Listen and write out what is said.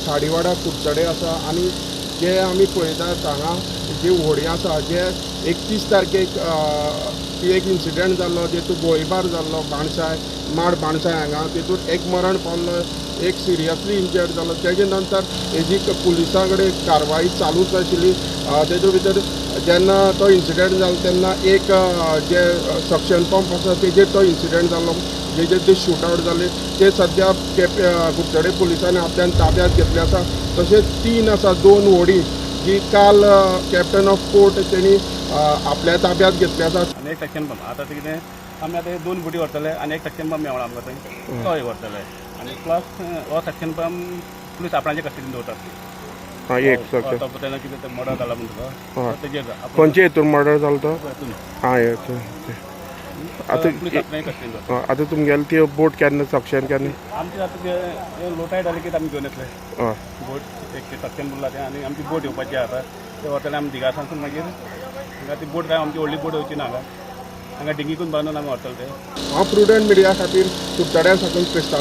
खाडीवाडा कुडचडे आसा आनी जे आमी पळयतात हांगा जी व्हडी आसा जे 31 तारखेक एक इन्सिडंट जाल्लो जेतून गोळीबार जाल्लो माड बाणसाय हांगा तेतून एक मरण पावल्लो एक सिरियसली इंजर्ड जालो तेजे नंतर हेजी पुलिसां कडेन कारवाई चालूच आशिल्ली तेजे भितर जेन्ना तो इन्सिडंट जालो तेन्ना एक जे सक्शन पंप आसा तेजेर तो इन्सिडंट जाल्लो जेजेर ते शूट आवट जाले ते सद्या कुडचडे पुलिसांनी आपल्यान ताब्यात घेतले आसा तशेंच 3 आसा 2 व्हडी जी काल कॅप्टन ऑफ पोर्ट तेणी आपल्या ताब्यात घेतली आसा आनी एक सक्शन पंप आतां कितें आमी आतां 2 बोटी व्हरतले आनी एक सक्शन पंप मेवळा आमकां थंय तोय व्हरतले आनी प्लस हो सक्शन पंप पुलीस आपणाचे कस्टडीन दवरतात एक तो तेन्ना कितें मर्डर जाला म्हणटलो तेजेर खंयचे हितून मर्डर जालो तो आतां तुमगेले ती बोट केन्ना सक्शन केन्ना आमची आतां लोटाय जाली की आमी घेवन येतले बोट एक सक्शन उरला तें आनी आमची बोट येवपाची आतां ते व्हरतले आमी दिगा सावन मागीर हांगा ती बोट काय आमची व्हडली बोट वयची ना हांगा डिंगीकून बांदून आमी व्हरतले ते हांव प्रुडंट मिडिया खातीर कुडचड्या साकून